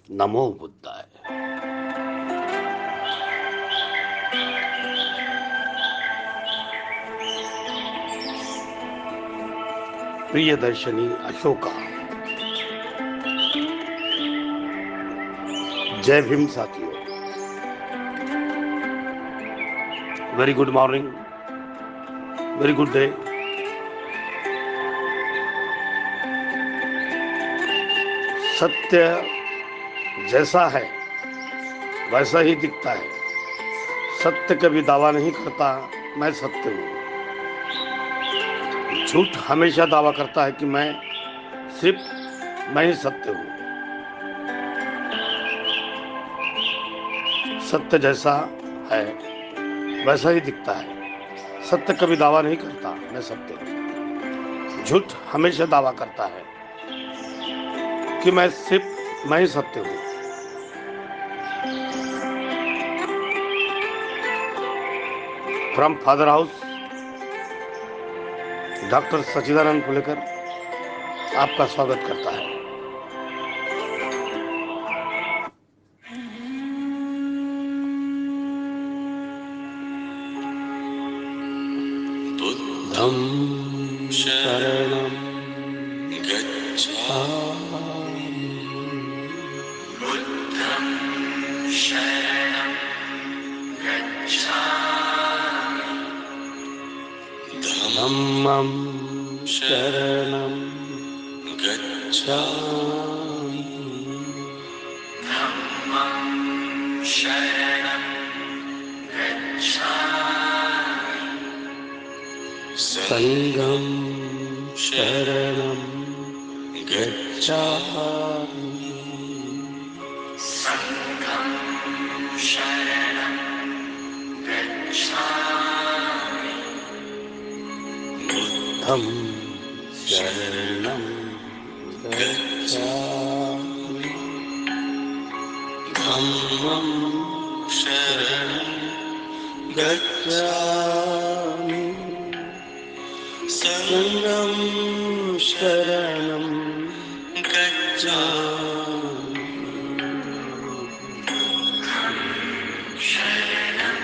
नमो बुद्धाय। प्रिय दर्शनी अशोका, जय भीम साथियों। Very good morning, very good day. सत्य जैसा है वैसा ही दिखता है। सत्य कभी दावा नहीं करता मैं सत्य हूँ। झूठ हमेशा दावा करता है कि मैं ही सत्य हूँ। सत्य जैसा है वैसा ही दिखता है। सत्य कभी दावा नहीं करता मैं सत्य हूँ। झूठ हमेशा दावा करता है कि मैं ही सत्य हूँ। फ्रॉम फादर हाउस, डॉक्टर सच्चिदानंद पुलेकर आपका स्वागत करता है। बुद्धं शरणं गच्छामि, बुद्धं शरणं गच्छामि, धम्मं शरणं गच्छामि, धम्मं शरणं गच्छामि, संघं शरणं गच्छामि, संघं शरणं गच्छामि, बुद्धं शरणं गच्छामि, धम्मं शरणं गच्छामि, संघं शरणं गच्छामि, शरणं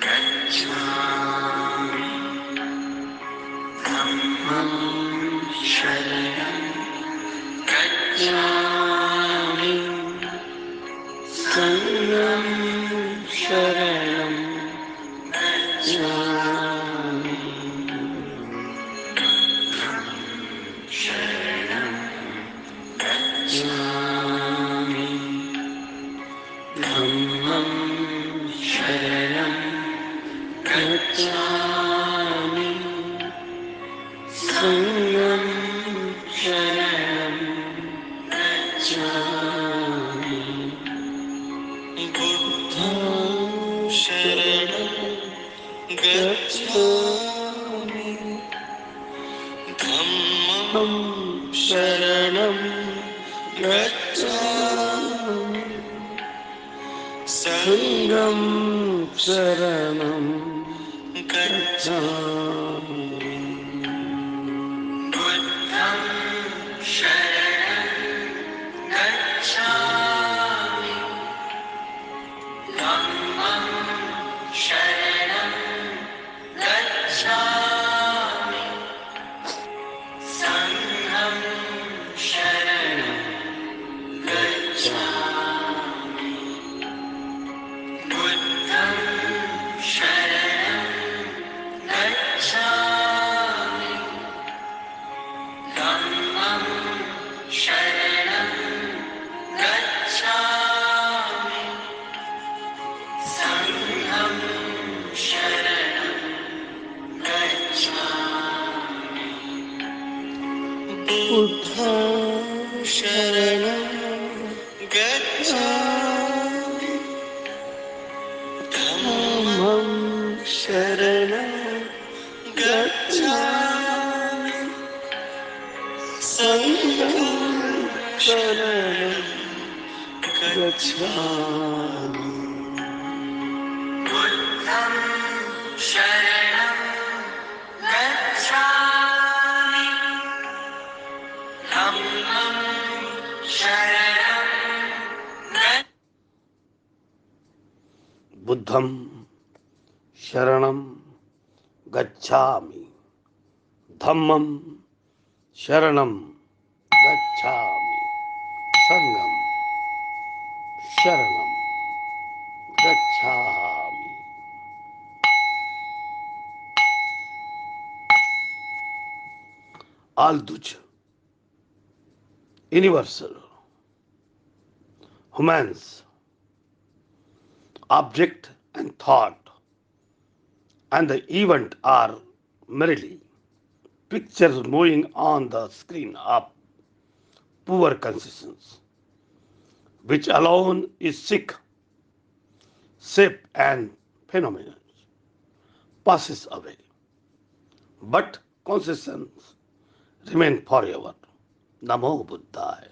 गच्छामि, धम्मं शरणं गच्छामि, संघं शरणं गच्छामि, शरणं गच्छामि, धम्मं शरणं गच्छामि, संघं शरणं गच्छामि, बुद्धं शरणं गच्छामि, धम्मं शरणं गच्छामि, संघं शरणं गच्छामि, बुद्धं शरणं गच्छामि, धम्मं शरणं गच्छामि, संघं शरणं गच्छामि, बुद्धं शरणं गच्छामि, धम्मं शरणं गच्छामि, संघं शरणं गच्छामि, बुद्धं शरणं गच्छामि, धम्मं शरणं गच्छामि, संघं शरणं गच्छामि, बुद्धं शरणं गच्छामि, धम्मं शरणं बुद्धं शरणं गच्छामि, धम्मं शरणं गच्छामि, संघं शरणं गच्छामि. Alduç, universal, humans, object and thought, and the event are merely pictures moving on the screen of poor consciousness, which alone is sick, shape and phenomenon passes away, but consciousness remain forever. Namo Buddhaya.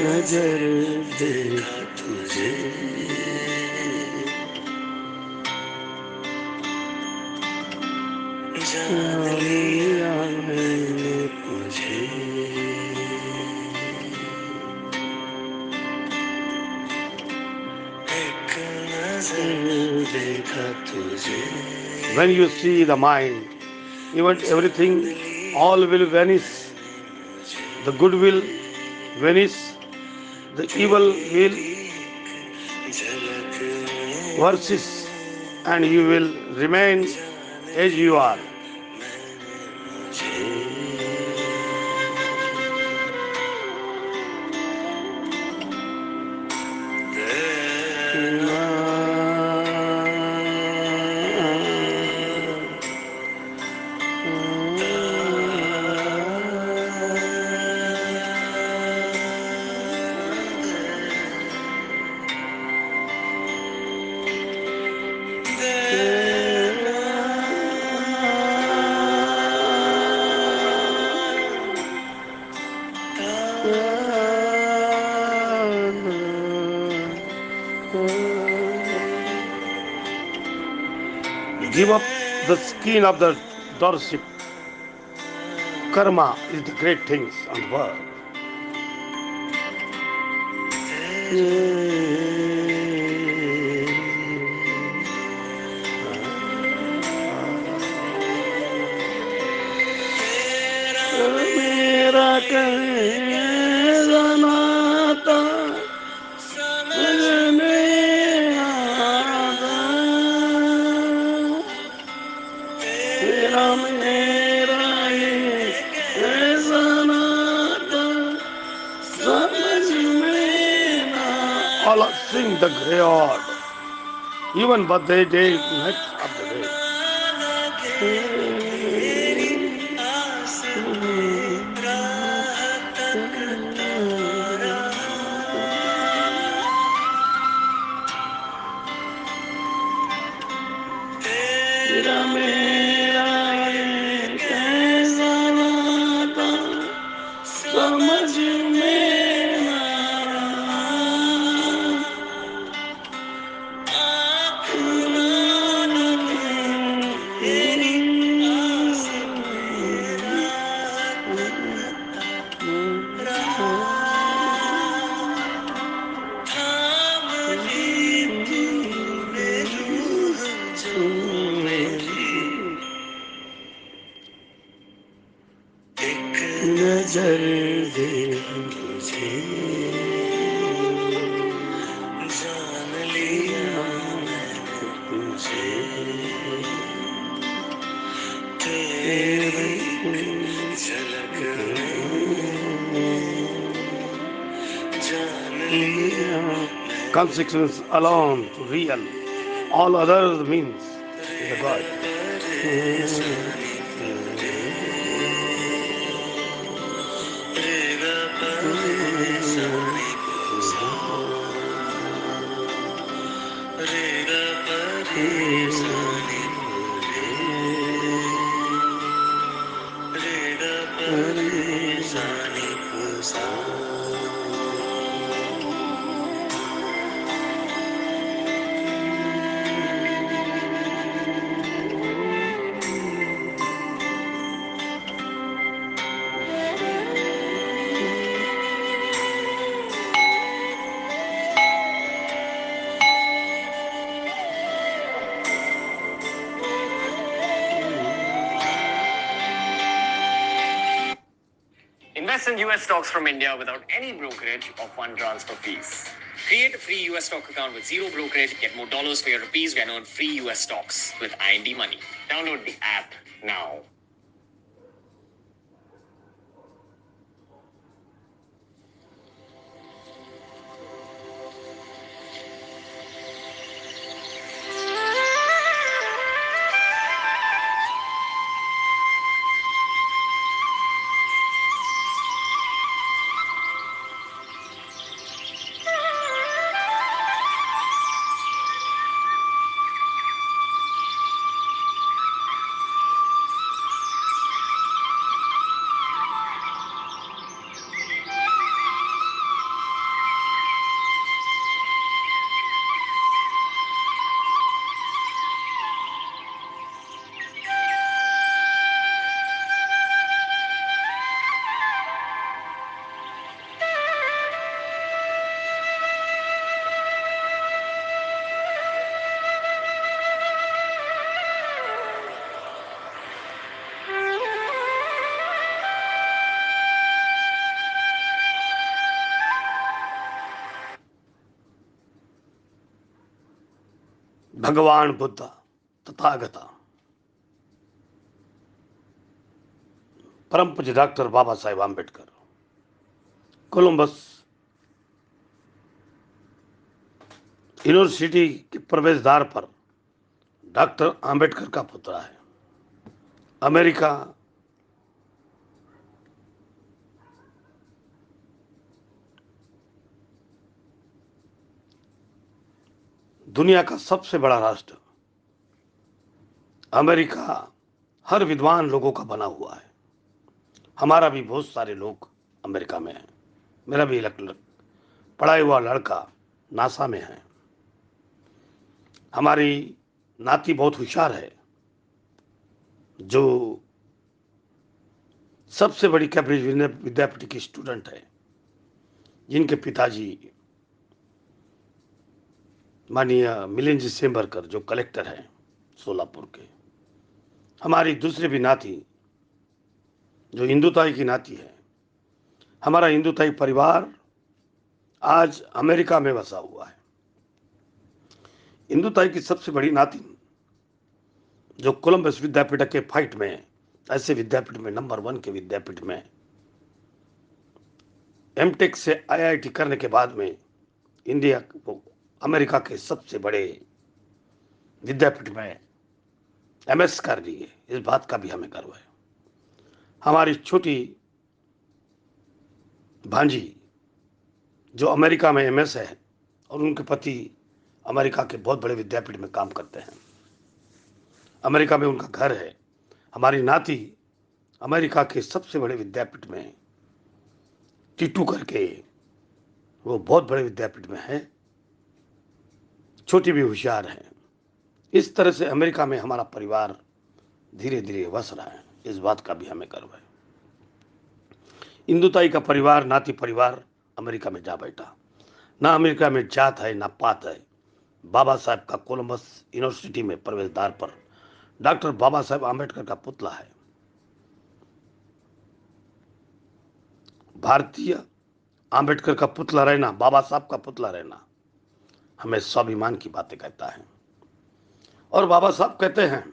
नजर देखा तुझे, जान लिया मैंने तुझे, एक नजर देखा तुझे. When you see the mind, even everything, all will vanish. The good will vanish, the evil will versus, and you will remain as you are. Give up the skin of the doorstep. Karma is the great things on the world. मेरा नाता समझ में आता, तेरा मेरा ऐसा नाता समझ में ना. All sing the God, even but they did not of the day. तेरा मेरा कैसा नाता समझ में ना नजर दे तुझे, जान लिया मैंने तुझे, तेरी झलक में जान लिया. Consequence alone real, all others means the God. Invest in US stocks from India without any brokerage or fund transfer fees. Create a free US stock account with zero brokerage, get more dollars for your rupees, and earn free US stocks with IND Money. Download the app now. भगवान बुद्ध तथागत परम पूज्य doctor Baba Saheb Ambedkar Columbus university के प्रवेश द्वार पर doctor Ambedkar का पुतला है। अमेरिका दुनिया का सबसे बड़ा राष्ट्र। अमेरिका हर विद्वान लोगों का बना हुआ है। हमारा भी बहुत सारे लोग अमेरिका में हैं। मेरा भी पढ़ा हुआ लड़का नासा में है। हमारी नाती बहुत होशियार है, जो सबसे बड़ी कैम्ब्रिज विद्यापीठ की स्टूडेंट है, जिनके पिताजी माननीय मिलिंद जी सेम्बरकर जो कलेक्टर हैं सोलापुर के। हमारी दूसरी भी नाती जो हिंदुताई की नाती है। हमारा हिंदुताई परिवार आज अमेरिका में बसा हुआ है। हिंदुताई की सबसे बड़ी नाती जो कोलंबस विद्यापीठ के फाइट में, ऐसे विद्यापीठ में नंबर 1 के विद्यापीठ में एमटेक से आईआईटी करने के बाद में इंडिया को अमेरिका के सबसे बड़े विद्यापीठ में एमएस कर ली है। इस बात का भी हमें गर्व है। हमारी छोटी भांजी जो अमेरिका में एमएस है और उनके पति अमेरिका के बहुत बड़े विद्यापीठ में काम करते हैं। अमेरिका में उनका घर है। हमारी नाती अमेरिका के सबसे बड़े विद्यापीठ में टीटू करके, वो बहुत बड़े विद्यापीठ में है। छोटी भी होशियार है। इस तरह से अमेरिका में हमारा परिवार धीरे धीरे बस रहा है। इस बात का भी हमें गर्व है। हिंदुताई का परिवार, नाती परिवार अमेरिका में जा बैठा। ना अमेरिका में जात है ना पात है। बाबा साहब का कोलंबस यूनिवर्सिटी में प्रवेश द्वार पर डॉक्टर बाबा साहब आम्बेडकर का पुतला है। भारतीय आम्बेडकर का पुतला रहना, बाबा साहब का पुतला रहना हमें स्वाभिमान की बातें कहता है। और बाबा साहब कहते हैं,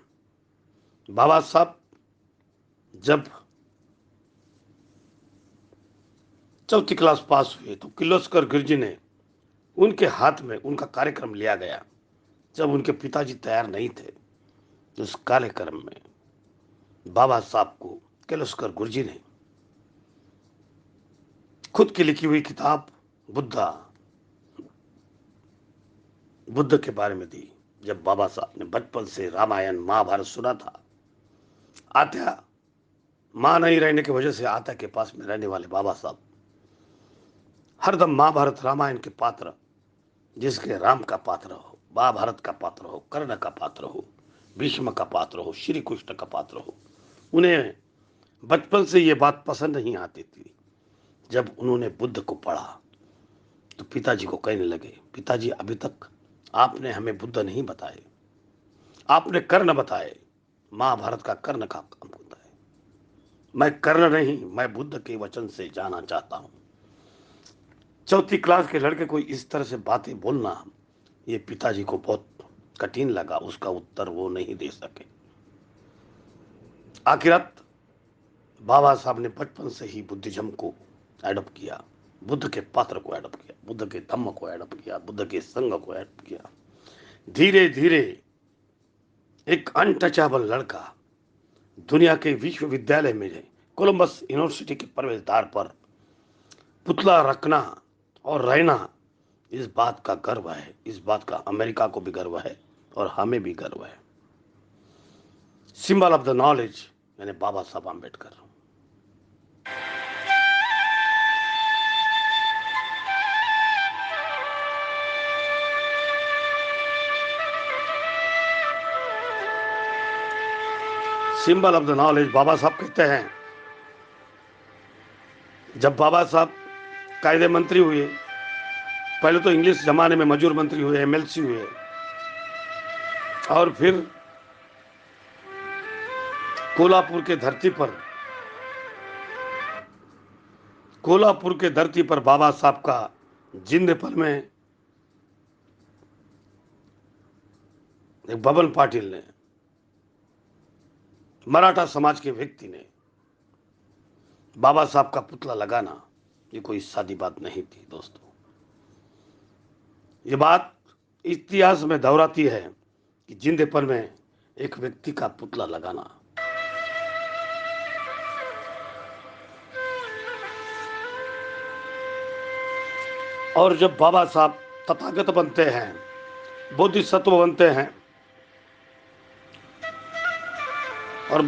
बाबा साहब जब 4th क्लास पास हुए तो किर्लोस्कर गुरुजी ने उनके हाथ में उनका कार्यक्रम लिया गया। जब उनके पिताजी तैयार नहीं थे तो उस कार्यक्रम में बाबा साहब को किर्लोस्कर गुरुजी ने खुद की लिखी हुई किताब बुद्ध के बारे में दी। जब बाबा साहब ने बचपन से रामायण महाभारत सुना था, आत्या मां नहीं रहने की वजह से आत्या के पास में रहने वाले बाबा साहब हरदम महाभारत रामायण के पात्र, जिसके राम का पात्र हो, महाभारत का पात्र हो, कर्ण का पात्र हो, भीष्म का पात्र हो, श्री कृष्ण का पात्र हो, उन्हें बचपन से ये बात पसंद नहीं आती थी। जब उन्होंने बुद्ध को पढ़ा तो पिताजी को कहने लगे, पिताजी अभी तक आपने हमें बुद्ध नहीं बताए, आपने कर्ण बताए, महाभारत का कर्ण का काम होता है। मैं कर्ण नहीं, मैं बुद्ध के वचन से जाना चाहता हूं। चौथी क्लास के लड़के को इस तरह से बातें बोलना, ये पिताजी को बहुत कठिन लगा। उसका उत्तर वो नहीं दे सके। आखिरत बाबा साहब ने बचपन से ही बुद्धिज्म को एडप्ट किया, बुद्ध के पात्र को एडप्ट किया, बुद्ध के धम्म को एडप्ट किया, बुद्ध के संग को एडप्ट किया। धीरे धीरे एक अनटचेबल लड़का दुनिया के विश्वविद्यालय में, कोलंबस यूनिवर्सिटी के प्रवेश द्वार पर पुतला रखना और रहना, इस बात का गर्व है। इस बात का अमेरिका को भी गर्व है और हमें भी गर्व है। सिंबल ऑफ द नॉलेज यानी Baba Saheb Ambedkar. Symbol of the knowledge Baba Saheb कहते हैं, जब बाबा साहब कायदे मंत्री हुए, पहले तो इंग्लिश जमाने में मजूर मंत्री हुए, एमएलसी हुए, और फिर कोल्हापुर के धरती पर बाबा साहब का जिंदपल में एक बबन पाटिल ने, मराठा समाज के व्यक्ति ने बाबा साहब का पुतला लगाना, ये कोई सादी बात नहीं थी दोस्तों। ये बात इतिहास में दोहराती है कि जिंदपल में एक व्यक्ति का पुतला लगाना। और जब बाबा साहब तथागत बनते हैं, बोधिसत्व बनते हैं, और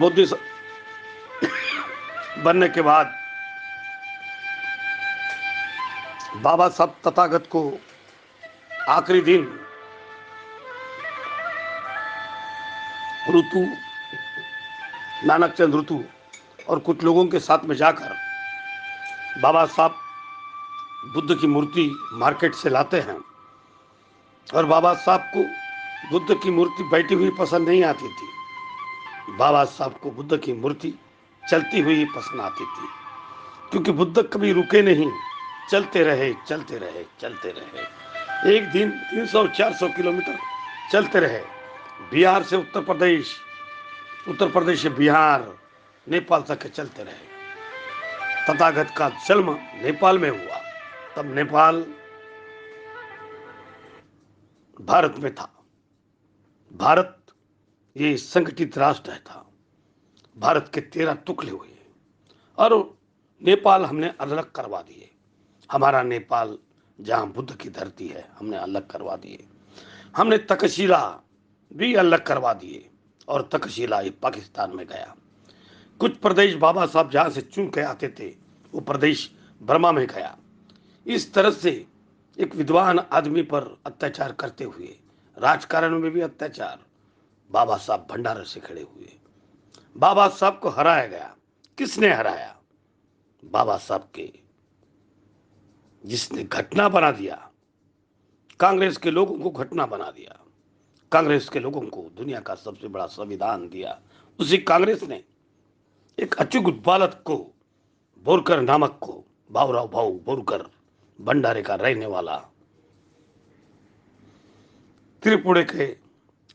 बनने के बाद बाबा साहब तथागत को आखिरी दिन ऋतु, नानक चंद ऋतु और कुछ लोगों के साथ में जाकर बाबा साहब बुद्ध की मूर्ति मार्केट से लाते हैं। और बाबा साहब को बुद्ध की मूर्ति बैठी हुई पसंद नहीं आती थी, बाबा साहब को बुद्ध की मूर्ति चलती हुई पसंद आती थी, क्योंकि बुद्ध कभी रुके नहीं, चलते रहे चलते रहे चलते रहे। एक दिन 300-400 किलोमीटर चलते रहे, बिहार से उत्तर प्रदेश, उत्तर प्रदेश से बिहार, नेपाल तक चलते रहे। तथागत का जन्म नेपाल में हुआ, तब नेपाल भारत में था। भारत ये संगठित राष्ट्र था। भारत के 13 टुकड़े हुए और नेपाल हमने अलग करवा दिए। हमारा नेपाल जहां बुद्ध की धरती है, हमने अलग करवा दिए। हमने तक्षशिला भी अलग करवा दिए और तक्षशिला ये पाकिस्तान में गया। कुछ प्रदेश बाबा साहब जहां से चुन के आते थे, वो प्रदेश बर्मा में गया। इस तरह से एक विद्वान आदमी पर अत्याचार करते हुए, राजकारण में भी अत्याचार, बाबा साहब भंडारे से खड़े हुए। बाबा साहब को हराया गया। किसने हराया? बाबा साहब के जिसने घटना बना दिया, कांग्रेस के लोगों को घटना बना दिया, कांग्रेस के लोगों को दुनिया का सबसे बड़ा संविधान दिया, उसी कांग्रेस ने एक अचूक बालक को, बोरकर नामक को, भाऊराव भाऊ बोरकर, भंडारे का रहने वाला, त्रिपुरे के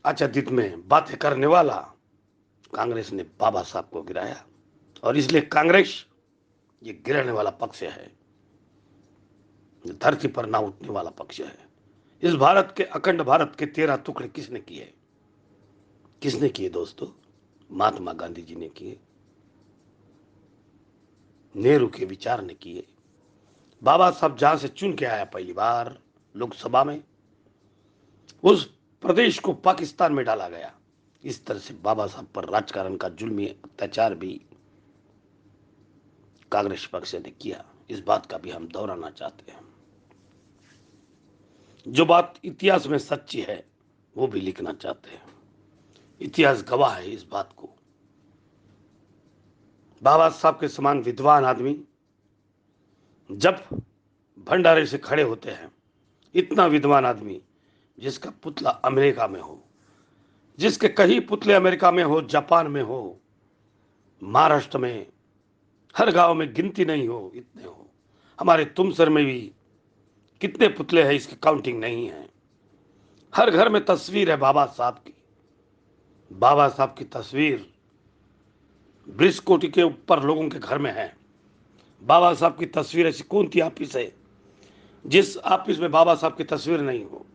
आच्छादित में बातें करने वाला, कांग्रेस ने बाबा साहब को गिराया। और इसलिए कांग्रेस ये गिरने वाला पक्ष है, धरती पर ना उठने वाला पक्ष है। इस भारत के, अखंड भारत के 13 टुकड़े किसने किए? किसने किए दोस्तों? महात्मा गांधी जी ने किए, नेहरू के विचार ने किए। बाबा साहब जहां से चुन के आया पहली बार लोकसभा में, उस प्रदेश को पाकिस्तान में डाला गया। इस तरह से बाबा साहब पर राजकारण का जुल्मी अत्याचार भी कांग्रेस पक्ष ने किया। इस बात का भी हम दोहराना चाहते हैं। जो बात इतिहास में सच्ची है वो भी लिखना चाहते हैं। इतिहास गवाह है इस बात को। बाबा साहब के समान विद्वान आदमी जब भंडारे से खड़े होते हैं, इतना विद्वान आदमी जिसका पुतला अमेरिका में हो, जिसके कई पुतले अमेरिका में हो, जापान में हो, महाराष्ट्र में, हर गांव में गिनती नहीं हो, इतने हो। हमारे तुमसर में भी कितने पुतले हैं, इसकी काउंटिंग नहीं है। हर घर में तस्वीर है बाबा साहब की। बाबा साहब की तस्वीर 20 कोटि के ऊपर लोगों के घर में है। बाबा साहब की तस्वीर ऐसी कौन सी ऑफिस है जिस ऑफिस में बाबा साहब की तस्वीर नहीं हो?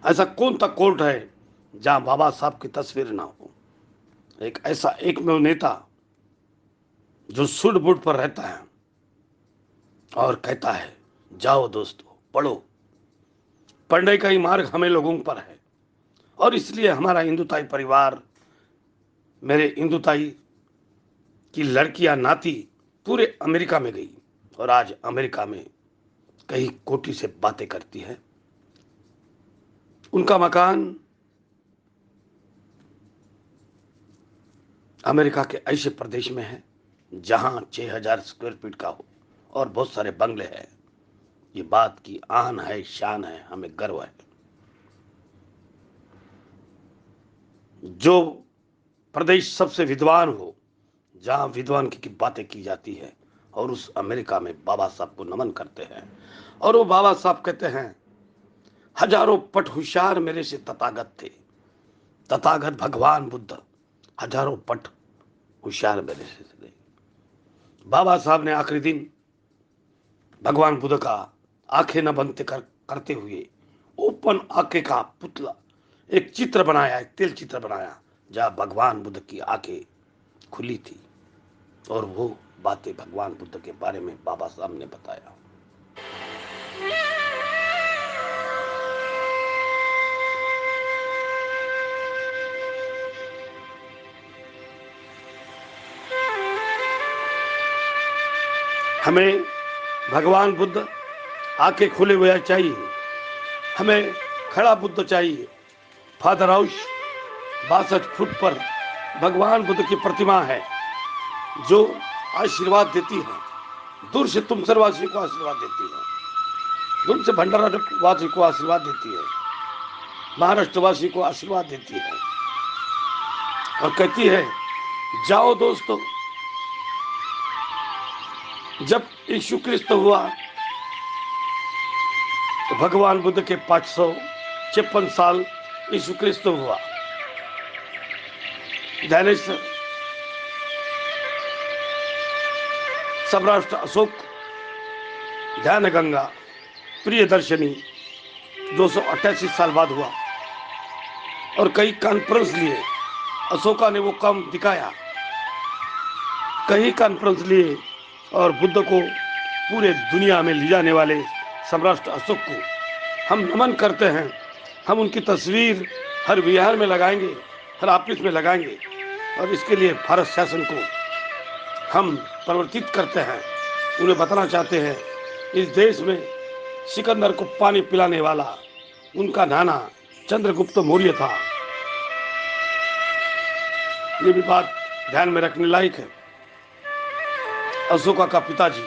ऐसा कौन सा कोर्ट है जहां बाबा साहब की तस्वीर ना हो? एक ऐसा एकमेव नेता जो सूट बूट पर रहता है और कहता है, जाओ दोस्तों पढ़ो। पढ़ने का ही मार्ग हमें लोगों पर है। और इसलिए हमारा हिंदुताई परिवार, मेरे हिंदुताई की लड़कियां नाती पूरे अमेरिका में गई और आज अमेरिका में कई कोटि से बातें करती है। उनका मकान अमेरिका के ऐसे प्रदेश में है जहां 6,000 स्क्वायर फीट का हो और बहुत सारे बंगले हैं। ये बात की आन है, शान है, हमें गर्व है। जो प्रदेश सबसे विद्वान हो, जहां विद्वान की बातें की जाती है, और उस अमेरिका में बाबा साहब को नमन करते हैं। और वो बाबा साहब कहते हैं, हजारों पट होशियार मेरे से तथागत थे। तथागत भगवान बुद्ध हजारों पट होशियार मेरे से थे। बाबा साहब ने आखिरी दिन भगवान बुद्ध का आंखें न बंद करते हुए ओपन आंखें का पुतला, एक चित्र बनाया, एक तेल चित्र बनाया जहां भगवान बुद्ध की आंखें खुली थी। और वो बातें भगवान बुद्ध के बारे में बाबा साहब ने बताया। हमें भगवान बुद्ध आंखें खुले हुए चाहिए। हमें खड़ा बुद्ध चाहिए। फादर हाउस 62 फुट पर भगवान बुद्ध की प्रतिमा है जो आशीर्वाद देती है। दूर से तुमसर वासी को आशीर्वाद देती है, दूर से भंडारा वासी को आशीर्वाद देती है, महाराष्ट्र वासी को आशीर्वाद देती है और कहती है, जाओ दोस्तों। जब यीशु क्रिस्त हुआ तो भगवान बुद्ध के 556 साल यीशु क्रिस्त हुआ। ध्यानेश्वर सम्राट अशोक, ध्यान गंगा, प्रिय दर्शनी 288 साल बाद हुआ और कई कॉन्फ्रेंस लिए। अशोका ने वो काम दिखाया, कई कॉन्फ्रेंस लिए और बुद्ध को पूरे दुनिया में ले जाने वाले सम्राट अशोक को हम नमन करते हैं। हम उनकी तस्वीर हर विहार में लगाएंगे, हर ऑफिस में लगाएंगे और इसके लिए भारत शासन को हम प्रवर्तित करते हैं। उन्हें बताना चाहते हैं, इस देश में सिकंदर को पानी पिलाने वाला उनका नाना चंद्रगुप्त मौर्य था। ये भी बात ध्यान में रखने लायक है। अशोका का पिताजी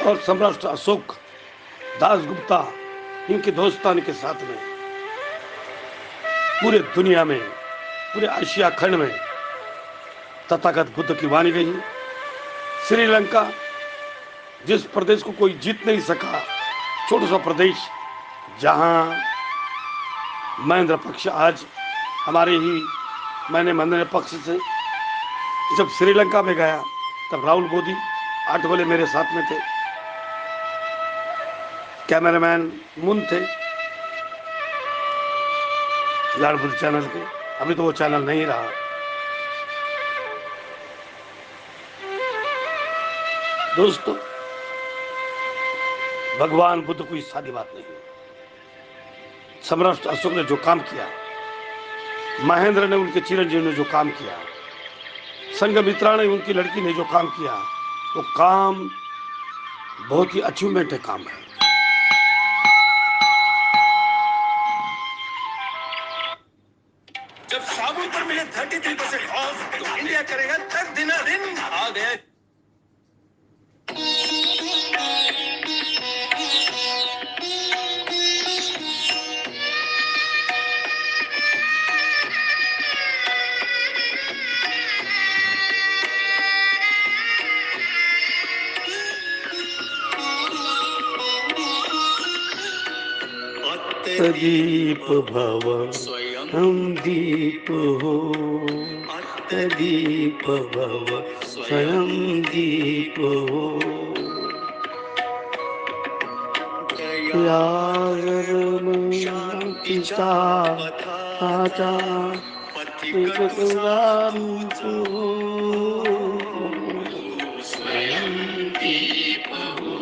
और सम्राट अशोक दासगुप्ता, इनके दोस्तानी के साथ में पूरे दुनिया में, पूरे एशिया खंड में तथागत बुद्ध की वाणी गई। श्रीलंका, जिस प्रदेश को कोई जीत नहीं सका, छोटा सा प्रदेश, जहां महेंद्र पक्ष आज मैंने महेंद्र पक्ष से जब श्रीलंका में गया तब राहुल मोदी 8 वाले मेरे साथ में थे, कैमरामैन मुन थे लालपुर चैनल के। अभी तो वो चैनल नहीं रहा। दोस्तों, भगवान बुद्ध कोई सादी बात नहीं। सम्राट अशोक ने जो काम किया, महेंद्र ने, उनके चिरंजीव ने जो काम किया, संघमित्रा ने, उनकी लड़की ने जो काम किया, वो काम बहुत ही अचीवमेंट है, काम है। जब साबुन पर मिले 33% ऑफ तो इंडिया करेगा तक दिना दिन आ गया। दीप भव स्वयं दीप हो, दीप भव स्वयं दीप हो। शांतीचा पथाचा पथिक तुझा तूच हो, स्वयं दीप हो,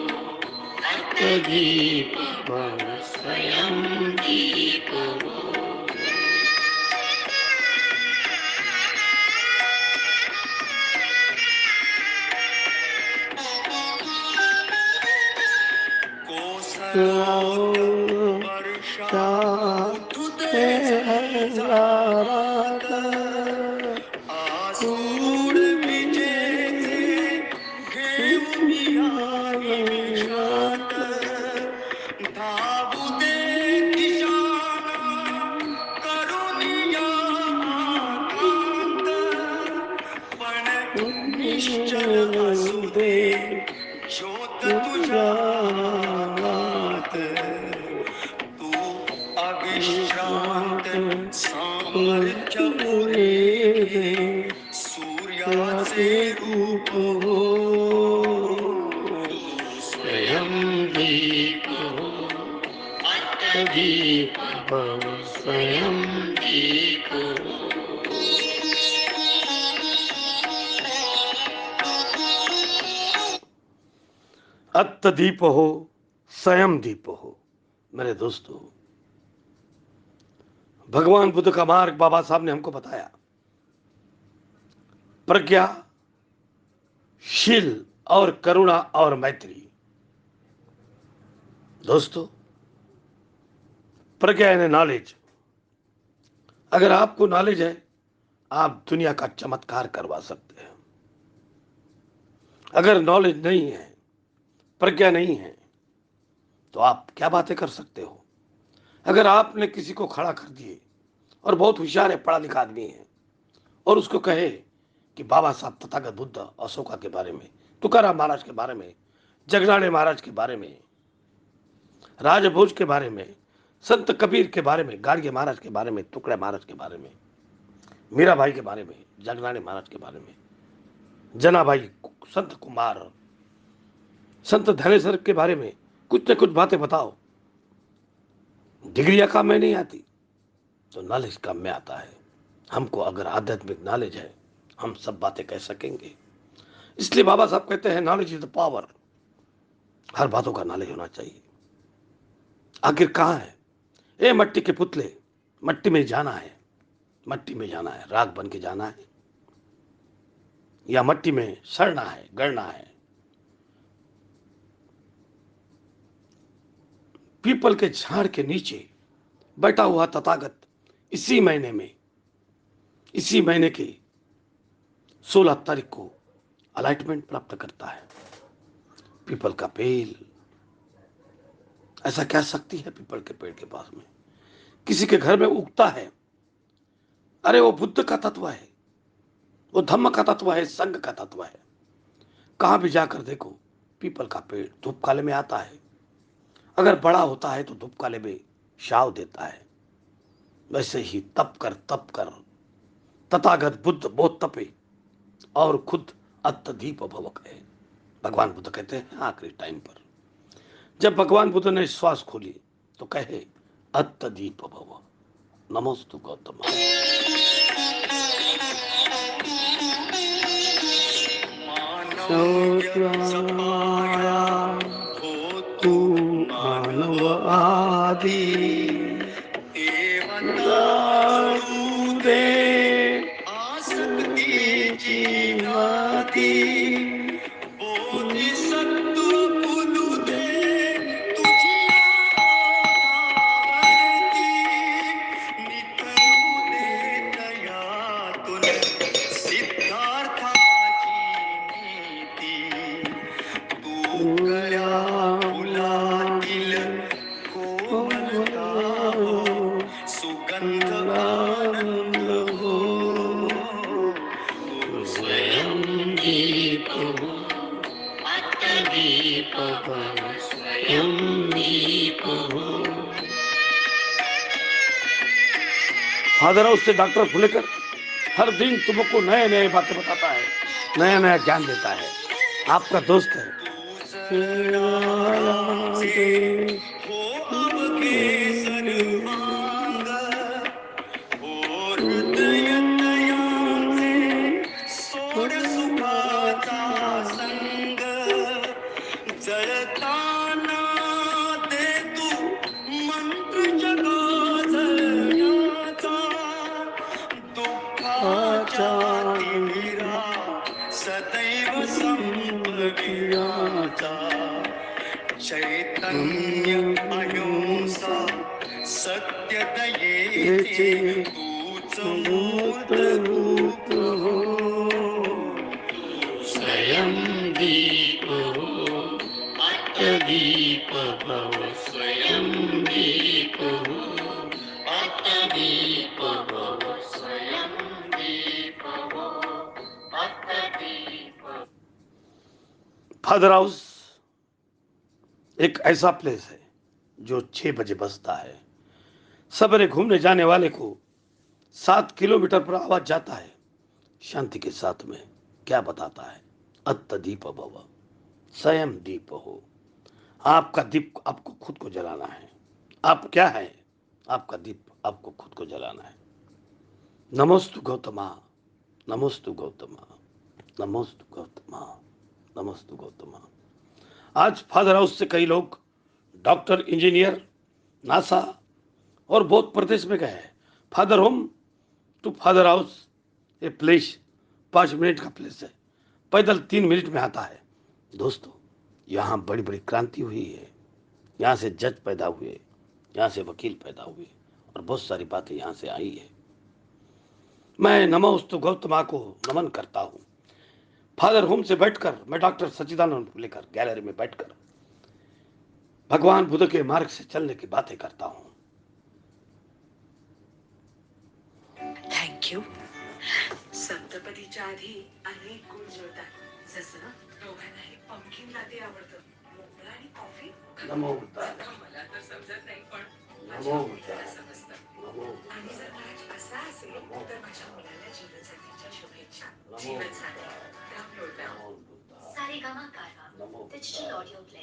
दीप भव स्वयं दीप हो। वर्षा उठते हजारात आसूड विजेचे घेऊन यावी विश्रांत धावू दे दिशाना करून या आकांत पण निश्चल असू दे ज्योत तुझ्या आत तू अविश्रांत सामर्थ्य उरे घे सूर्याचे रूप हो, स्वयं दीप हो, दीप भव स्वयं दीप हो। अत्त दीप हो स्वयं दीप हो। मेरे दोस्तों, भगवान बुद्ध का मार्ग बाबा साहब ने हमको बताया। प्रज्ञा, शील और करुणा और मैत्री। दोस्तों, प्रज्ञा यानी नॉलेज। अगर आपको नॉलेज है, आप दुनिया का चमत्कार करवा सकते हैं। अगर नॉलेज नहीं है, प्रज्ञा नहीं है, तो आप क्या बातें कर सकते हो। अगर आपने किसी को खड़ा कर दिए और बहुत होशियार है, पढ़ा लिखा आदमी है, और उसको कहे कि बाबा साहब तथागत बुद्ध अशोका के बारे में, तुकाराम महाराज के बारे में, जगनाड़े महाराज के बारे में, राजभोज के बारे में, संत कबीर के बारे में, गाड़गे महाराज के बारे में, टुकड़े महाराज के बारे में, मीरा भाई के बारे में, जगनाड़े महाराज के बारे में, जनाभाई, संत कुमार, संत धनेश्वर के बारे में कुछ न कुछ बातें बताओ। डिग्रियां काम में नहीं आती, तो नॉलेज काम में आता है। हमको अगर आध्यात्मिक नॉलेज है, हम सब बातें कह सकेंगे। इसलिए बाबा साहब कहते हैं नॉलेज इज द पावर। हर बातों का नॉलेज होना चाहिए। आखिर कहाँ है ये मट्टी के पुतले? मट्टी में जाना है, मट्टी में जाना है, राख बन के जाना है, या मट्टी में सड़ना है, गड़ना है। पीपल के झाड़ के नीचे बैठा हुआ तथागत इसी महीने की 16 तारीख को अलाइटमेंट प्राप्त करता है। पीपल का पेड़, ऐसा क्या शक्ति है पीपल के पेड़ के पास में? किसी के घर में उगता है, अरे वो बुद्ध का तत्व है, वो धम्म का तत्व है, संघ का तत्व है। कहां भी जाकर देखो, पीपल का पेड़ धूप काले में आता है। अगर बड़ा होता है तो धूप काले में छांव देता है। वैसे ही तप कर तथागत बुद्ध बहुत तपे और खुद अत्तदीप भव कहे। भगवान बुद्ध कहते हैं आखिरी टाइम पर, जब भगवान बुद्ध ने श्वास खोली तो कहे अत्तदीप भव। नमोस्तु गौतम। सपाया हो तू मानव आदि, देवतारू दे आसक्तीची नाती, बोधिसत्व फुलू दे तुझी आरती, निखरू दे दयातुन सिद्धार्थाची नीती, तू गळ्या फुलातील कोमलता हो, सुगंध आनंद हो, तू स्वयं दीप हो, आत्मदीप हो, स्वयं दीप हो। फादर हाउस से डॉक्टर फुलेकर हर दिन तुमको नए नए बातें बताता है, नया नया ज्ञान देता है। आपका दोस्त है। हो अवघे सर्वांग हो हृदय दयांचे सोड सुखाचा संग जळताना दे तू मंत्र जगाजण्याचा दुःखाच्या तिमिरा सदैव संपविण्याचा चैतन्य अहिंसा सत्य दयेचे तूच मूर्त रूप हो स्वयं दीप हो आत्मदीप भव स्वयं दीप हो आत्मदीप भव स्वयं दीप हो आत्मदीप। फादर हाउस एक ऐसा प्लेस है जो 6 बजे बजता है। सवेरे घूमने जाने वाले को 7 किलोमीटर पर आवाज जाता है, शांति के साथ में क्या बताता है? अत्तदीप भव स्वयं दीप हो। आपका दीप आपको खुद को जलाना है। आप क्या है? आपका दीप आपको खुद को जलाना है। नमोस्तु गौतमा, नमोस्तु गौतमा, नमोस्तु गौतमा, नमोस्तु गौतमा। आज फादर हाउस से कई लोग डॉक्टर, इंजीनियर, नासा और बहुत प्रदेश में गए हैं। Father home to father house ये प्लेस 5 मिनट का प्लेस है, पैदल 3 मिनट में आता है। दोस्तों, यहाँ बड़ी बड़ी क्रांति हुई है। यहाँ से जज पैदा हुए, यहाँ से वकील पैदा हुए और बहुत सारी बातें यहाँ से आई है। मैं नमोस्तु गौतमा को नमन करता हूँ। फादर होम से बैठकर मैं डॉक्टर सच्चिदानंद लेकर गैलरी में बैठकर भगवान बुद्ध के मार्ग से चलने की बातें करता हूँ। Thank you. सप्तपदीच्या आधी अनेक गुण जुळतात, जसं दोघांनाही पंपकिन लाटे आवडतं, मोकळा आणि कॉफी। नमो बुद्धाय, मला तर समजत नाही, पण नमो माझ्या बुद्धाय, मुलाला समजतं. नमो आणि जर मॅच असा असेल तर माझ्या मुलाला जीवनसाथीच्या शुभेच्छा. नमो जीवनसाथी डाउनलोड नाव. नमो बुद्धाय, सारेगामा कारवा नमो डिजिटल ऑडिओ प्ले.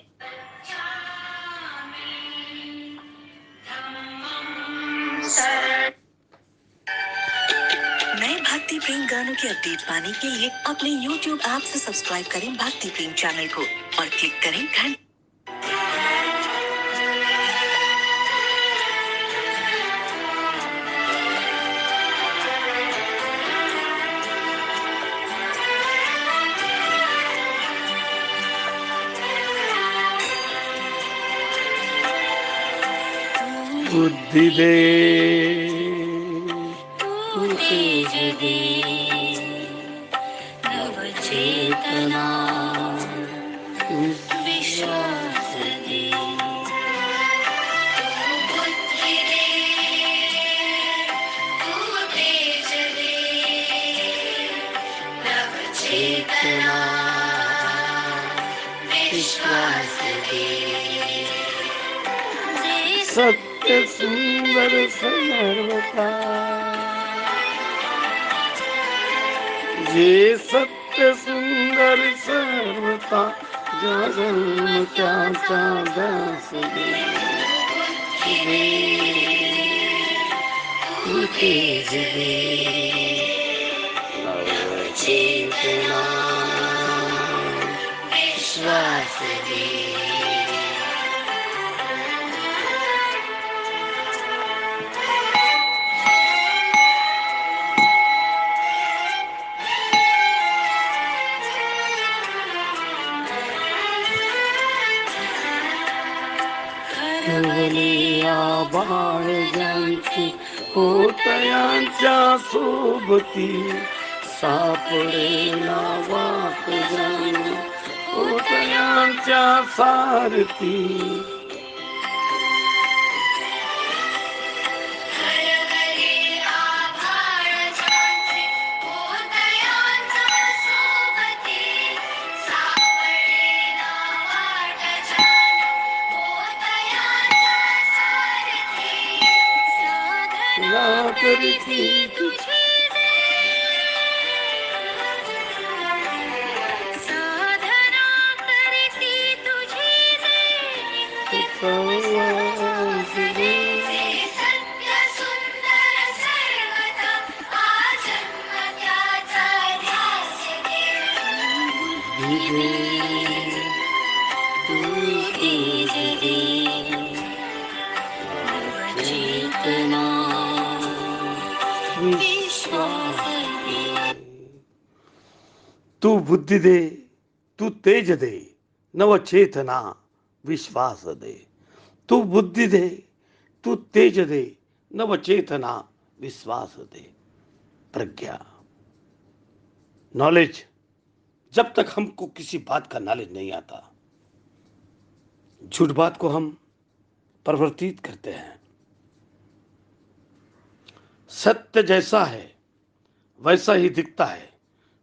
नए भक्ति प्रेम गानों के अपडेट पाने के लिए अपने YouTube ऐप से सब्सक्राइब करें भक्ति प्रेम चैनल को और क्लिक करें घंटी। बुद्धि दे, तेज दे, नवचेतना विश्वास दे। बुद्धि दे, तू तेज दे, नवचेतना विश्वास दे। सत्य सुंदर सर्वता, जे सत्य सुंदर सर्वता, जन्म त्याचा दास दे, तू तेज दे, नवचेतना विश्वास दे। हरवल्या बाळजांची होतयांच्या सोबती, सापडेना वाट जाणू होतयांच्या सारथी। हरहरी आभाळ झांचे, होतयांचा सोबती, सापडेना वाट जाणू होतयांचा सारथी। साधना करती तुझी साधना करती तुझी सत्य सुंदर सर्वथा आजन्म त्याचा ध्यास तेज दे चेतना विश्वास दे तू बुद्धि दे, तू तेज दे, नव चेतना विश्वास दे. तू बुद्धि दे, तू तेज दे, नव चेतना विश्वास दे. प्रज्ञा, नॉलेज. जब तक हमको किसी बात का नॉलेज नहीं आता, झूठ बात को हम परिवर्तित करते हैं. सत्य जैसा है वैसा ही दिखता है.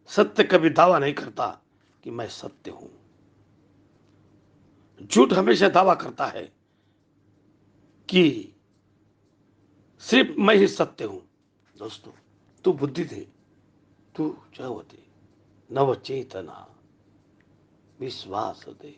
सत्य कभी दावा नहीं करता कि मैं सत्य हूं. झूठ हमेशा दावा करता है कि सिर्फ मैं ही सत्य हूं. दोस्तों, तू बुद्धि दे, तू जय दे, नव चेतना विश्वास दे.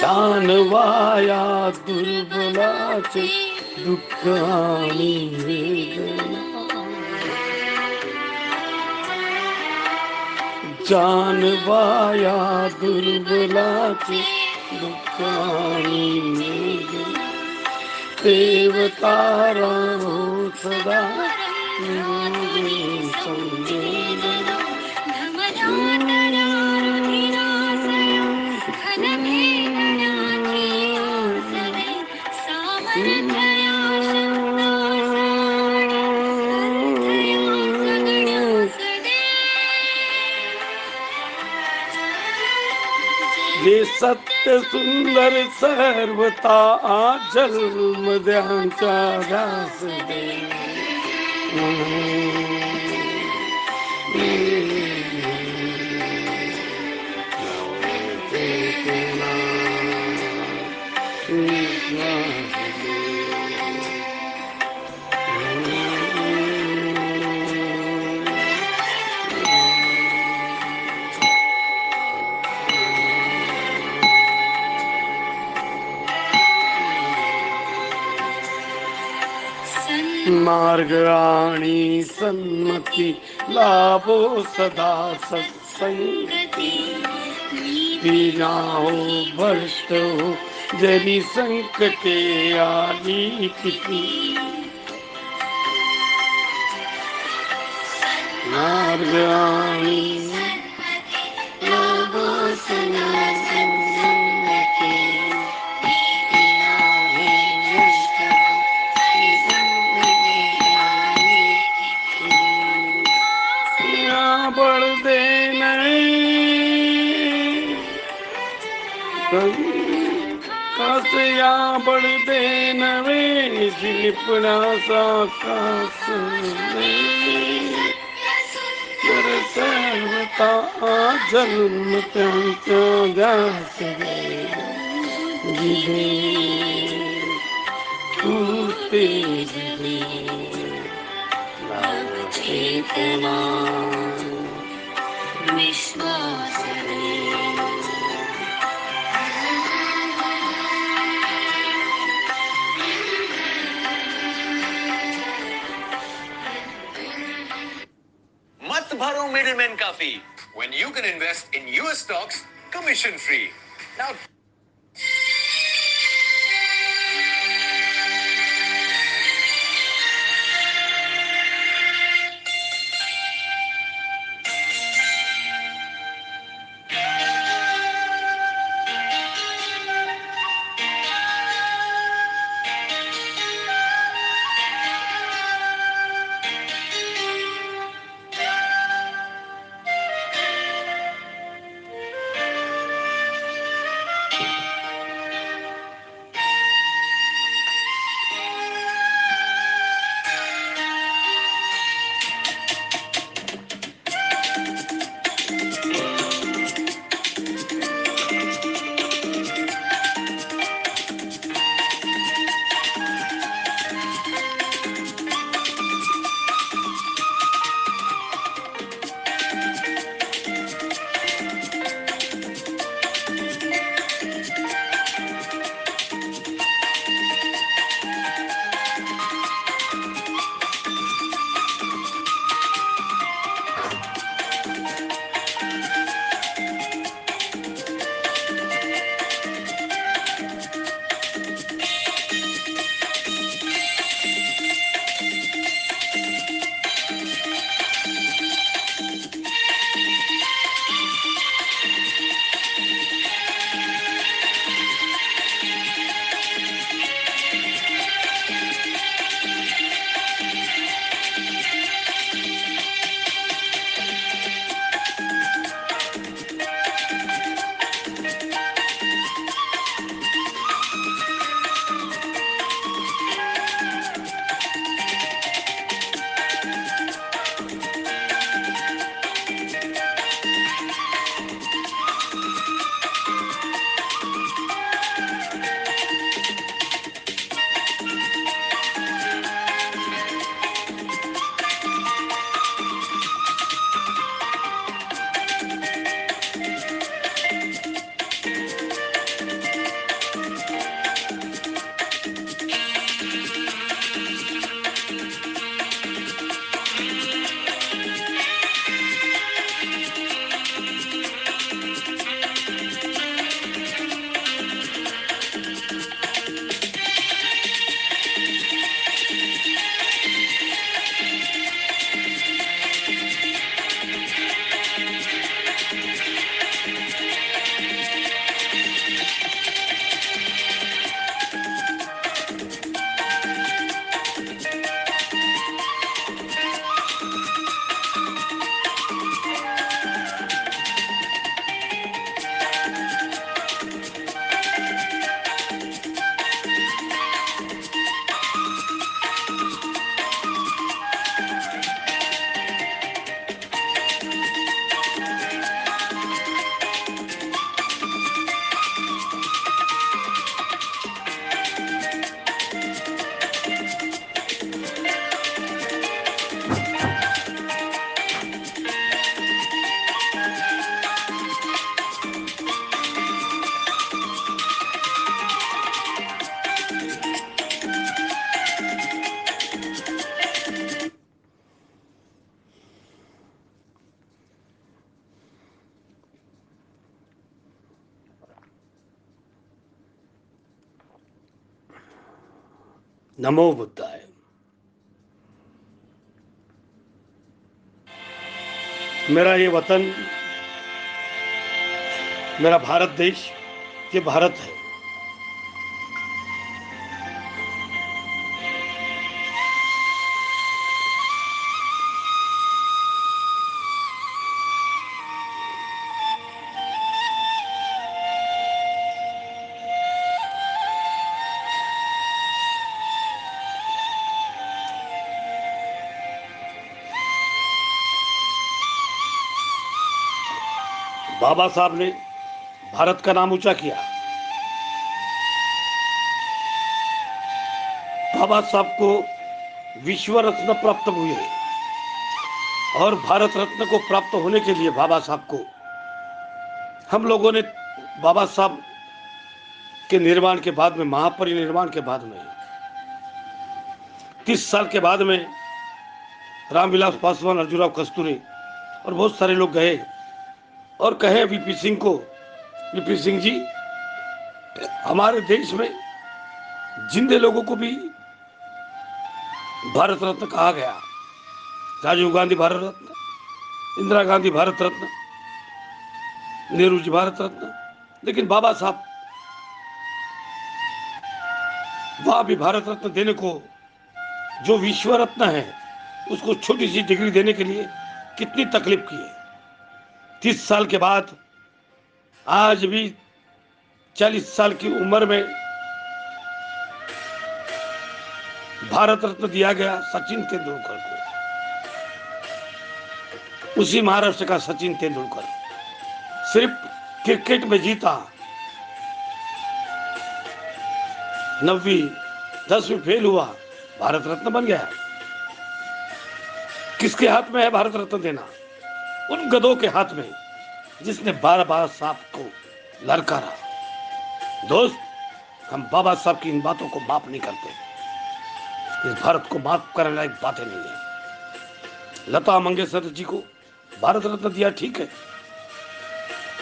जानवाया दुर्बलाचे दुःख आणि वेदना. जानवाया दुर्बलाचे दुःख आणि वेदना. देवतारा हो सदा निरोगी संवेदना. ये सत्य सुंदर सर्वता जन्म द्यांचा ध्यास दे. मार्ग आणि सन्मती लाभो सदा सत्संगती. बिना हो भ्रष्ट हो जरी संकटे आली किती. मार्ग आणि लाभो सदा सत्संगती. बड़ दे नहीं कस या बड़ दे नवे सिपना सा कास सर्वता जन्म त्यांचा ध्यास दे. जिथे तू तेज दे, नव चेतना विश्वास दे. मत भरो मिडिलमैन का फी when you can invest in US stocks commission free. Now नमो बुद्धाय। मेरा ये वतन, मेरा भारत देश, ये भारत है। बाबा साहब ने भारत का नाम ऊंचा किया। बाबा साहब को विश्व रत्न प्राप्त हुए और भारत रत्न को प्राप्त होने के लिए बाबा साहब को हम लोगों ने बाबा साहब के निर्माण के बाद में, महापरिनिर्वाण के बाद में 30 साल के बाद में रामविलास पासवान, अर्जुनराव कस्तूरे और बहुत सारे लोग गए और कहे वीपी सिंह को, वीपी सिंह जी, हमारे देश में जिंदे लोगों को भी भारत रत्न कहा गया। राजीव गांधी भारत रत्न, इंदिरा गांधी भारत रत्न, नेहरू जी भारत रत्न, लेकिन बाबा साहब वहां भी भारत रत्न देने को, जो विश्व रत्न है उसको छोटी सी डिग्री देने के लिए कितनी तकलीफ की है। 30 साल के बाद आज भी 40 साल की उम्र में भारत रत्न दिया गया सचिन तेंदुलकर को। उसी महाराष्ट्र का सचिन तेंदुलकर सिर्फ क्रिकेट में जीता, 9वीं 10वीं फेल हुआ, भारत रत्न बन गया। किसके हाथ में है भारत रत्न देना? उन गधों के हाथ में जिसने बार बार साहब को ललकारा। दोस्त, हम बाबा साहब की इन बातों को माफ नहीं करते। इस भारत को माफ करने लायक बातें नहीं है। लता मंगेशकर जी को भारत रत्न दिया, ठीक है,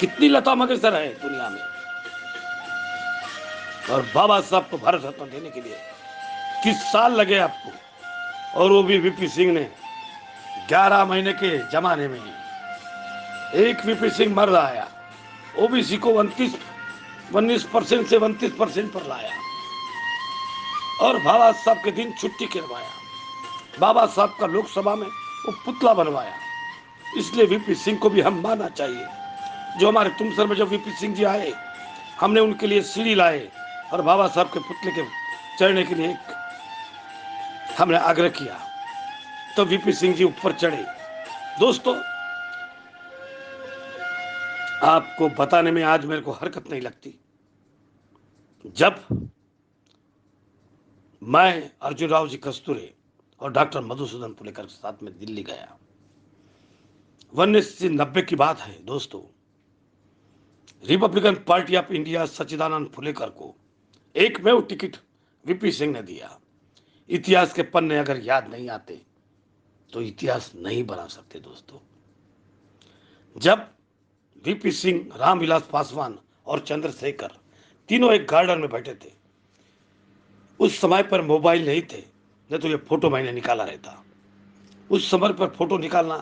कितनी लता मंगेशकर है दुनिया में, और बाबा साहब को भारत रत्न देने के लिए 30 साल लगे आपको, और वो भी वीपी सिंह ने 11 महीने के जमाने में ही एक वीपी सिंह मर आया, ओबीसी को 19% से 29% पर लाया और बाबा साहब के दिन छुट्टी करवाया। बाबा साहब का लोकसभा में वो पुतला बनवाया। इसलिए वीपी सिंह को भी हम मानना चाहिए। जो हमारे तुमसर में जब वीपी सिंह जी आए, हमने उनके लिए सीढ़ी लाए और बाबा साहब के पुतले के चढ़ने के लिए हमने आग्रह किया, तो वीपी सिंह जी ऊपर चढ़े। दोस्तों, आपको बताने में आज मेरे को हरकत नहीं लगती। जब मैं अर्जुनराव जी कस्तूरे और डॉक्टर मधुसूदन पुलेकर के साथ में दिल्ली गया, 1990 की बात है दोस्तों, रिपब्लिकन पार्टी ऑफ इंडिया सच्चिदानंद फुलेकर को एकमेव टिकट वीपी सिंह ने दिया। इतिहास के पन्ने अगर याद नहीं आते तो इतिहास नहीं बना सकते दोस्तों। जब वीपी सिंह, रामविलास पासवान और चंद्रशेखर तीनों एक गार्डन में बैठे थे, उस समय पर मोबाइल नहीं थे, नहीं तो ये फोटो मैंने निकाला रहता। उस समय पर फोटो निकालना,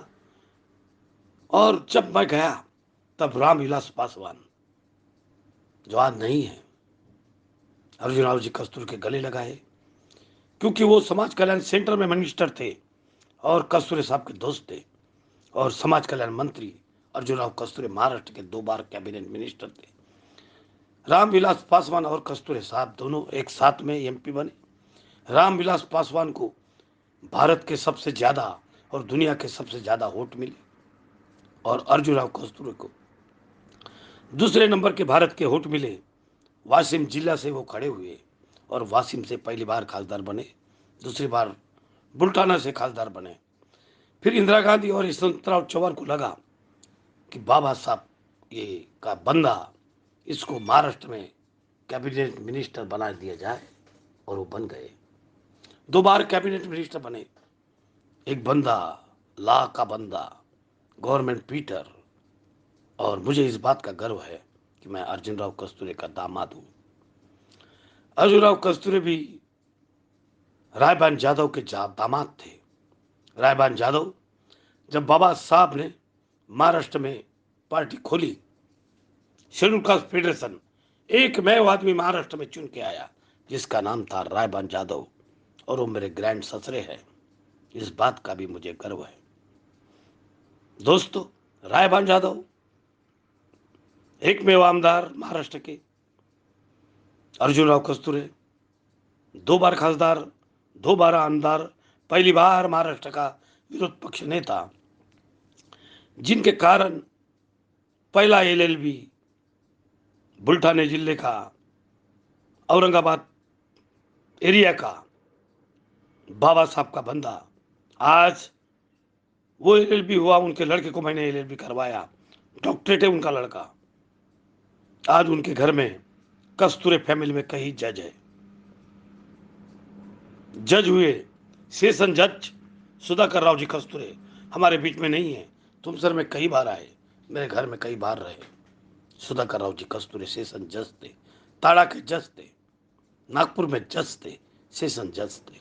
और जब मैं गया तब रामविलास पासवान, जो आज नहीं है, अर्जुनराव जी कस्तूरे के गले लगाए, क्योंकि वो समाज कल्याण सेंटर में मिनिस्टर थे और कस्तूरे साहब के दोस्त थे, और समाज कल्याण मंत्री अर्जुनराव कस्तूरे महाराष्ट्र के 2 बार कैबिनेट मिनिस्टर थे। रामविलास पासवान और कस्तूरे साहब दोनों एक साथ में एमपी बने। रामविलास पासवान को भारत के सबसे ज्यादा और दुनिया के सबसे ज्यादा वोट मिले, और अर्जुनराव कस्तूरे को दूसरे नंबर के भारत के वोट मिले। वाशिम जिला से वो खड़े हुए और वाशिम से पहली बार खासदार बने, दूसरी बार बुल्टाना से खासदार बने। फिर इंदिरा गांधी और यशवंतराव चौहान को लगा कि बाबा साहब ये का बंदा, इसको महाराष्ट्र में कैबिनेट मिनिस्टर बना दिया जाए, और वो बन गए। 2 बार कैबिनेट मिनिस्टर बने। एक बंदा, ला का बंदा, गवर्नमेंट पीटर, और मुझे इस बात का गर्व है कि मैं अर्जुनराव कस्तूरे का दामाद हूं। अर्जुनराव कस्तूरे भी रायबान जादव के दामाद थे। रायबान जादव, जब बाबा साहब ने महाराष्ट्र में पार्टी खोली, शेड्यूल कास्ट फेडरेशन, एकमेव आदमी महाराष्ट्र में चुन के आया जिसका नाम था रायबान जादव, और वो मेरे ग्रैंड ससरे हैं। इस बात का भी मुझे गर्व है। दोस्तों, रायबान जादव एकमेव आमदार महाराष्ट्र के, अर्जुनराव कस्तुरे 2 बार खासदार, 2 बार आमदार, पहली बार महाराष्ट्र का विरोध पक्ष नेता, जिनके कारण पहला LLB बुलढाणे जिले का, औरंगाबाद एरिया का बाबा साहब का बंदा, आज वो LLB हुआ। उनके लड़के को मैंने LLB करवाया, डॉक्टरेट है उनका लड़का। आज उनके घर में कस्तूरे फैमिली में कई जज है, जज हुए। सेशन जज सुधाकर राव जी कस्तूरे हमारे बीच में नहीं है। तुमसर में कई बार आए, मेरे घर में कई बार रहे। सुधाकर राव जी कस्तूरे सेशन जज थे, ताड़ा के जज थे, नागपुर में जज थे, सेशन जज थे।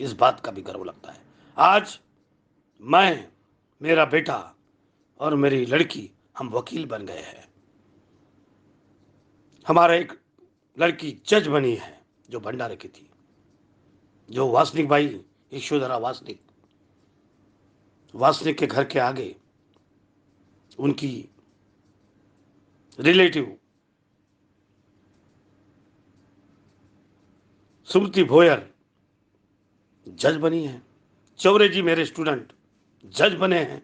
इस बात का भी गर्व लगता है। आज मैं, मेरा बेटा और मेरी लड़की, हम वकील बन गए हैं। हमारा एक लड़की जज बनी है जो भंडारे की थी, जो वासनिक भाई यशोधरा वासनिक के घर के आगे उनकी रिलेटिव सुमति भोयर जज बनी है। चौरे जी मेरे स्टूडेंट जज बने हैं।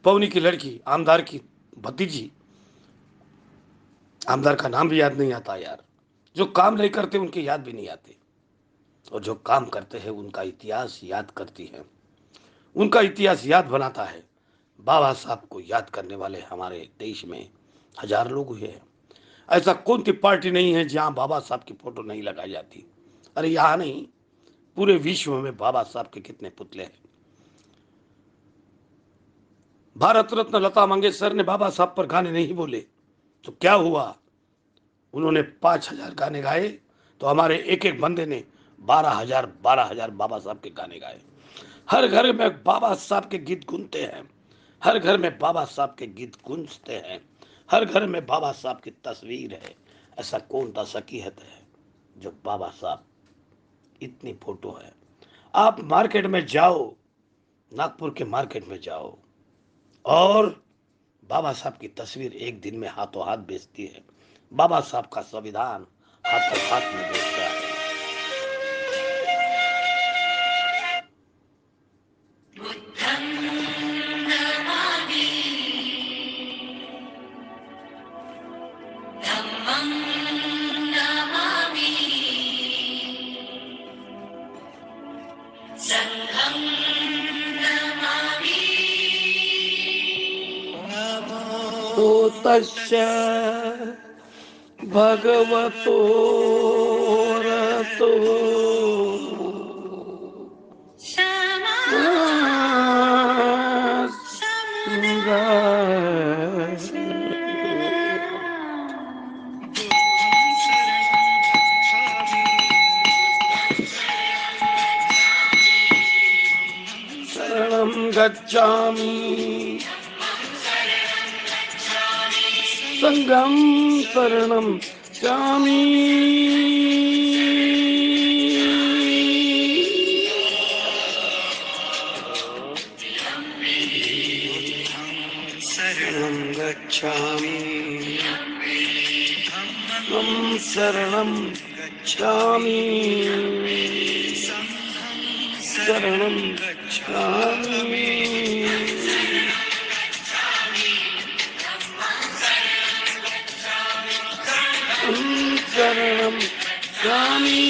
पवनी की लड़की, आमदार की भतीजी, आमदार का नाम भी याद नहीं आता यार। जो काम नहीं करते उनके याद भी नहीं आते, और जो काम करते हैं उनका इतिहास याद करती है, उनका इतिहास याद बनाता है। बाबा साहब को याद करने वाले हमारे देश में हजार लोग हुए हैं। ऐसा कौन सी पार्टी नहीं है जहां बाबा साहब की फोटो नहीं लगाई जाती। अरे यहाँ नहीं, पूरे विश्व में बाबा साहब के कितने पुतले हैं। भारत रत्न लता मंगेशकर ने बाबा साहब पर गाने नहीं बोले तो क्या हुआ? उन्होंने 5000 गाने गाए तो हमारे एक एक बंदे ने 12,000 बाबा साहब के गाने गाए। हर घर में बाबा साहब के गीत गुनते हैं, हर घर में बाबा साहब के गीत गूंजते हैं, हर घर में बाबा साहब की तस्वीर है। ऐसा कौन सा शकीहत है जो बाबा साहब इतनी फोटो है। आप मार्केट में जाओ, नागपुर के मार्केट में जाओ, और बाबा साहब की तस्वीर एक दिन में हाथों हाथ बेचती है। बाबा साहब का संविधान हाथों हाथ में बेचता है। तो तस्य भगवतो रतो शरणं गच्छामि, संघं शरणं गच्छामि। शरणं गच्छामि, हम शरणं गच्छामि, शरणं गच्छामि। शरणं गच्छामि।